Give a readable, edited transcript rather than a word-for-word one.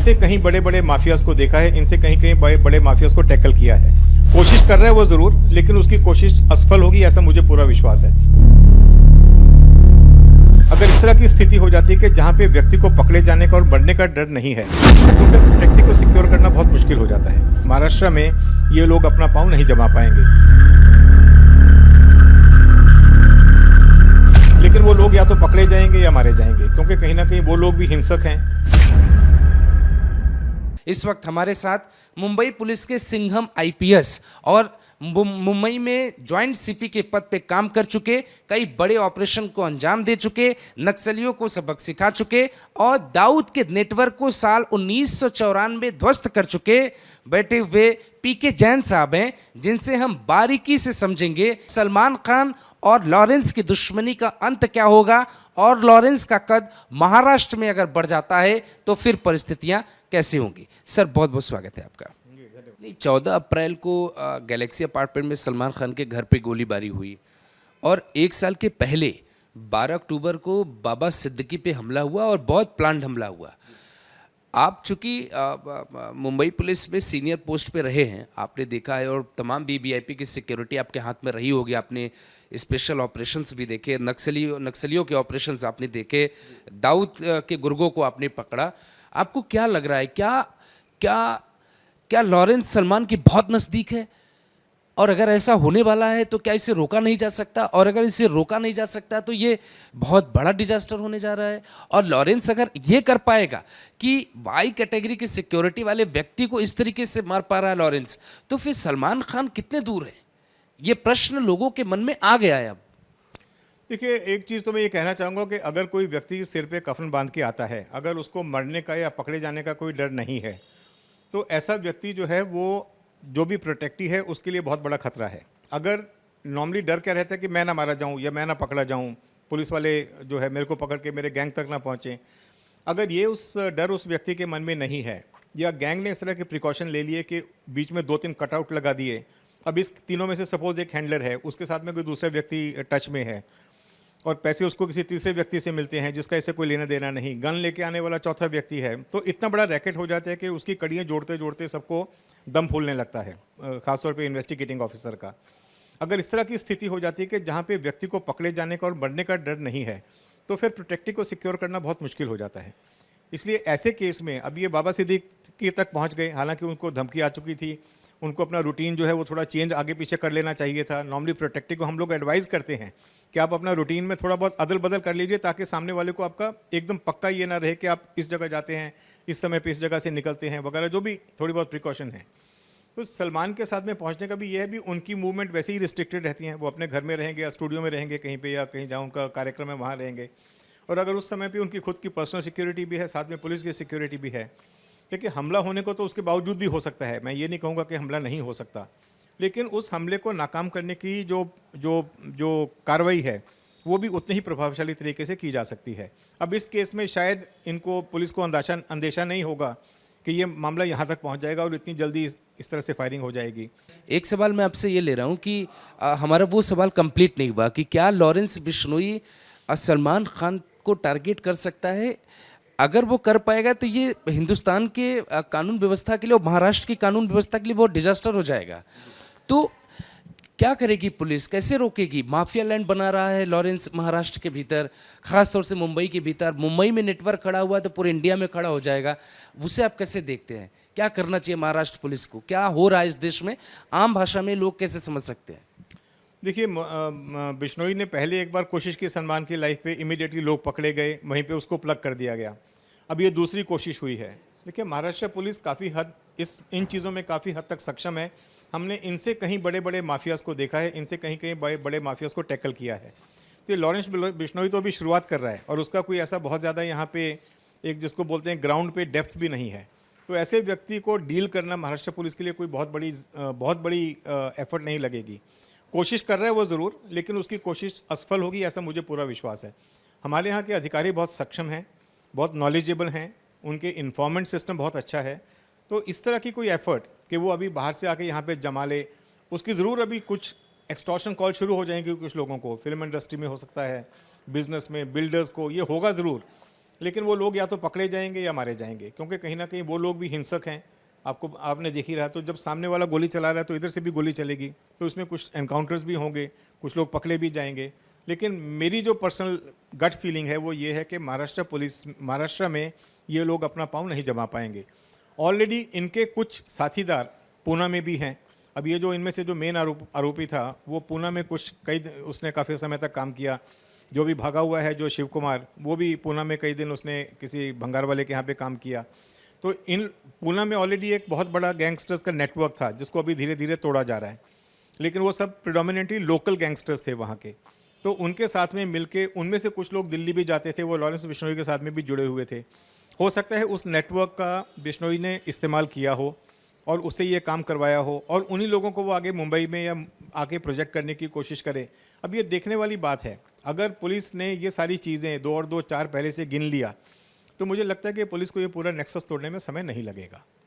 इनसे कहीं बड़े बड़े माफियाज को देखा है, इनसे कहीं कहीं बड़े बड़े माफियाज को टैकल किया है। कोशिश कर रहे हैं वो ज़रूर, लेकिन उसकी कोशिश असफल होगी ऐसा मुझे पूरा विश्वास है। अगर इस तरह की स्थिति हो जाती है कि जहाँ पे व्यक्ति को पकड़े जाने का और बढ़ने का डर नहीं है, तो फिर प्रोटेक्टी को सिक्योर करना बहुत मुश्किल हो जाता है। महाराष्ट्र में ये लोग अपना पाँव नहीं जमा पाएंगे, लेकिन वो लोग या तो पकड़े जाएंगे या मारे जाएंगे, क्योंकि कहीं ना कहीं वो लोग भी हिंसक हैं। इस वक्त हमारे साथ मुंबई पुलिस के सिंघम आईपीएस और मुंबई में जॉइंट सीपी के पद पे काम कर चुके, कई बड़े ऑपरेशन को अंजाम दे चुके, नक्सलियों को सबक सिखा चुके और दाऊद के नेटवर्क को साल 1994 ध्वस्त कर चुके बैठे हुए पीके जैन साहब हैं, जिनसे हम बारीकी से समझेंगे सलमान खान और लॉरेंस की दुश्मनी का अंत क्या होगा और लॉरेंस का कद महाराष्ट्र में अगर बढ़ जाता है तो फिर परिस्थितियां कैसी होंगी। सर बहुत बहुत स्वागत है आपका। 14 अप्रैल को गैलेक्सी अपार्टमेंट में सलमान खान के घर पे गोलीबारी हुई और एक साल के पहले 12 अक्टूबर को बाबा सिद्दीकी पे हमला हुआ और बहुत प्लान्ड हमला हुआ। आप चूँकि मुंबई पुलिस में सीनियर पोस्ट पे रहे हैं, आपने देखा है और तमाम वीवीआईपी की सिक्योरिटी आपके हाथ में रही होगी, आपने स्पेशल ऑपरेशंस भी देखे, नक्सलियों के ऑपरेशंस आपने देखे, दाऊद के गुर्गों को आपने पकड़ा। आपको क्या लग रहा है, क्या लॉरेंस सलमान की बहुत नज़दीक है? और अगर ऐसा होने वाला है तो क्या इसे रोका नहीं जा सकता? और अगर इसे रोका नहीं जा सकता तो ये बहुत बड़ा डिजास्टर होने जा रहा है। और लॉरेंस अगर ये कर पाएगा कि वाई कैटेगरी की सिक्योरिटी वाले व्यक्ति को इस तरीके से मार पा रहा है लॉरेंस, तो फिर सलमान खान कितने दूर है? ये प्रश्न लोगों के मन में आ गया है अब। देखिए, एक चीज़ तो मैं ये कहना चाहूँगा कि अगर कोई व्यक्ति सिर पे कफन बांध के आता है, अगर उसको मरने का या पकड़े जाने का कोई डर नहीं है, तो ऐसा व्यक्ति जो है वो जो भी प्रोटेक्टी है उसके लिए बहुत बड़ा खतरा है। अगर नॉर्मली डर क्या रहता है कि मैं ना मारा जाऊं या मैं ना पकड़ा जाऊं, पुलिस वाले जो है मेरे को पकड़ के मेरे गैंग तक ना पहुंचे, अगर ये उस डर उस व्यक्ति के मन में नहीं है या गैंग ने इस तरह के प्रिकॉशन ले लिए कि बीच में 2-3 कटआउट लगा दिए, अब इस तीनों में से सपोज एक हैंडलर है, उसके साथ में कोई दूसरा व्यक्ति टच में है और पैसे उसको किसी तीसरे व्यक्ति से मिलते हैं जिसका इससे कोई लेना देना नहीं, गन लेके आने वाला चौथा व्यक्ति है, तो इतना बड़ा रैकेट हो जाता है कि उसकी कड़ियाँ जोड़ते जोड़ते सबको दम फूलने लगता है, खासतौर पे इन्वेस्टिगेटिंग ऑफिसर का। अगर इस तरह की स्थिति हो जाती है कि जहाँ पे व्यक्ति को पकड़े जाने का और बढ़ने का डर नहीं है, तो फिर प्रोटेक्टी को सिक्योर करना बहुत मुश्किल हो जाता है। इसलिए ऐसे केस में अब ये बाबा सिद्दीकी तक पहुँच गए, हालांकि उनको धमकी आ चुकी थी, उनको अपना रूटीन जो है वो थोड़ा चेंज आगे पीछे कर लेना चाहिए था। नॉर्मली प्रोटेक्टी को हम लोग एडवाइस करते हैं कि आप अपना रूटीन में थोड़ा बहुत अदल बदल कर लीजिए, ताकि सामने वाले को आपका एकदम पक्का ये ना रहे कि आप इस जगह जाते हैं, इस समय पे इस जगह से निकलते हैं वगैरह, जो भी थोड़ी बहुत प्रिकॉशन है। तो सलमान के साथ में पहुंचने का भी ये है, भी उनकी मूवमेंट वैसे ही रिस्ट्रिक्टेड रहती हैं, वो अपने घर में रहेंगे या स्टूडियो में रहेंगे कहीं पे, या कहीं जहाँ उनका कार्यक्रम है वहाँ रहेंगे। और अगर उस समय पे उनकी खुद की पर्सनल सिक्योरिटी भी है, साथ में पुलिस की सिक्योरिटी भी है। लेकिन हमला होने को तो उसके बावजूद भी हो सकता है, मैं ये नहीं कहूँगा कि हमला नहीं हो सकता, लेकिन उस हमले को नाकाम करने की जो कार्रवाई है वो भी उतने ही प्रभावशाली तरीके से की जा सकती है। अब इस केस में शायद इनको पुलिस को अंदेशा नहीं होगा कि ये मामला यहाँ तक पहुँच जाएगा और इतनी जल्दी इस तरह से फायरिंग हो जाएगी। एक सवाल मैं आपसे ये ले रहा हूँ कि हमारा वो सवाल कंप्लीट नहीं हुआ कि क्या लॉरेंस बिश्नोई सलमान खान को टारगेट कर सकता है? अगर वो कर पाएगा तो ये हिंदुस्तान के कानून व्यवस्था के लिए और महाराष्ट्र की कानून व्यवस्था के लिए बहुत डिजास्टर हो जाएगा। तो क्या करेगी पुलिस, कैसे रोकेगी? माफिया लैंड बना रहा है लॉरेंस महाराष्ट्र के भीतर, खास तौर से मुंबई के भीतर। मुंबई में नेटवर्क खड़ा हुआ तो पूरे इंडिया में खड़ा हो जाएगा। उसे आप कैसे देखते हैं? क्या करना चाहिए महाराष्ट्र पुलिस को? क्या हो रहा है इस देश में, आम भाषा में लोग कैसे समझ सकते हैं? देखिए, बिश्नोई ने पहले एक बार कोशिश की सलमान की लाइफ पे, इमीडिएटली लोग पकड़े गए, वहीं पे उसको प्लग कर दिया गया। अब ये दूसरी कोशिश हुई है। देखिए, महाराष्ट्र पुलिस काफ़ी हद इन चीज़ों में काफ़ी हद तक सक्षम है। हमने इनसे कहीं बड़े बड़े माफियाज को देखा है, इनसे कहीं कहीं बड़े बड़े माफियाज को टैकल किया है। तो ये लॉरेंस बिश्नोई तो अभी शुरुआत कर रहा है और उसका कोई ऐसा बहुत ज़्यादा यहाँ पे एक जिसको बोलते हैं ग्राउंड पे डेप्थ भी नहीं है। तो ऐसे व्यक्ति को डील करना महाराष्ट्र पुलिस के लिए कोई बहुत बड़ी एफर्ट नहीं लगेगी। कोशिश कर रहा है वो ज़रूर, लेकिन उसकी कोशिश असफल होगी ऐसा मुझे पूरा विश्वास है। हमारे यहाँ के अधिकारी बहुत सक्षम हैं, बहुत नॉलेजेबल हैं, उनके इन्फॉर्मेंट सिस्टम बहुत अच्छा है। तो इस तरह की कोई एफर्ट कि वो अभी बाहर से आके यहाँ पे जमा ले, उसकी ज़रूर अभी कुछ एक्सटॉर्शन कॉल शुरू हो जाएंगे कुछ लोगों को, फिल्म इंडस्ट्री में हो सकता है, बिजनेस में, बिल्डर्स को, ये होगा ज़रूर। लेकिन वो लोग या तो पकड़े जाएंगे या मारे जाएंगे, क्योंकि कहीं ना कहीं वो लोग भी हिंसक हैं। आपने देख ही रहा, तो जब सामने वाला गोली चला रहा है तो इधर से भी गोली चलेगी, तो इसमें कुछ एनकाउंटर्स भी होंगे, कुछ लोग पकड़े भी जाएंगे। लेकिन मेरी जो पर्सनल गट फीलिंग है वो ये है कि महाराष्ट्र में ये लोग अपना पाँव नहीं जमा पाएंगे। ऑलरेडी इनके कुछ साथीदार पूना में भी हैं। अब ये जो इनमें से जो मेन आरोपी था वो पूना में उसने काफ़ी समय तक काम किया। जो भी भागा हुआ है जो शिव कुमार, वो भी पूना में कई दिन उसने किसी भंगार वाले के यहाँ पे काम किया। तो इन पूना में ऑलरेडी एक बहुत बड़ा गैंगस्टर्स का नेटवर्क था जिसको अभी धीरे धीरे तोड़ा जा रहा है, लेकिन वो सब प्रिडोमिनेटली लोकल गैंगस्टर्स थे वहाँ के। तो उनके साथ में मिलके उनमें से कुछ लोग दिल्ली भी जाते थे, वो लॉरेंस बिश्नोई के साथ में भी जुड़े हुए थे। हो सकता है उस नेटवर्क का बिश्नोई ने इस्तेमाल किया हो और उससे ये काम करवाया हो, और उन्हीं लोगों को वो आगे मुंबई में या आके प्रोजेक्ट करने की कोशिश करे। अब ये देखने वाली बात है, अगर पुलिस ने ये सारी चीज़ें 2 और 2 4 पहले से गिन लिया तो मुझे लगता है कि पुलिस को ये पूरा नेक्सस तोड़ने में समय नहीं लगेगा।